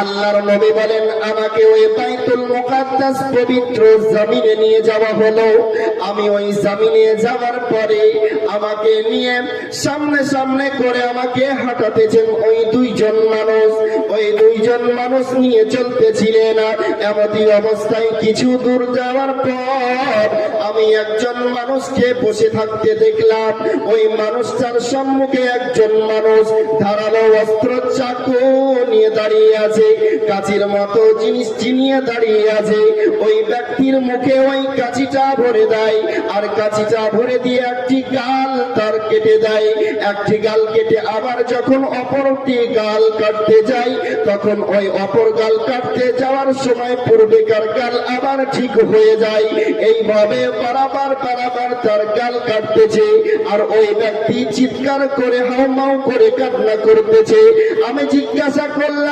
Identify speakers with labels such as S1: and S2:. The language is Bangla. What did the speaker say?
S1: আল্লাহর নবী বলেন, আমাকে ওই বাইতুল মুকাদ্দাস পবিত্র জমিনে নিয়ে যাওয়া হলো। আমি ওই জমিনে যাওয়ার পরে আমাকে নিয়ে সামনে সামনে করে আমাকে হাঁটাতেছেন ওই দুইজন মানুষ। ওই দুইজন মানুষ নিয়ে চলতেছিলেন। এমনই অবস্থায় কিছু দূর যাওয়ার পর আমি একজন মানুষকে বসে থাকতে দেখলাম। ওই মানুষটার সম্মুখে একজন মানুষ ধারালো অস্ত্র চাকু নিয়ে দাঁড়িয়ে আছে, কাঁচির মতো জিনিস চিনিয়ে দাঁড়িয়ে আছে। ওই ব্যক্তির মুখে ওই কাঁচিটা ভরে দেয়, আর কাঁচিটা ভরে দিয়ে একটি গাল তার কেটে দেয়। একটি গাল কেটে আবার যখন অপরটি গাল কাটতে যায়, তখন ওই অপর গাল কাটতে যাওয়ার সময় পূর্বেকার গাল আবার ঠিক হয়ে যায়। এইভাবে বারবার বারবার তার গাল কাটতেছে, আর ওই ব্যক্তি চিৎকার করে হাউমাউ করে কান্না করতেছে। আমি জিজ্ঞাসা করলাম,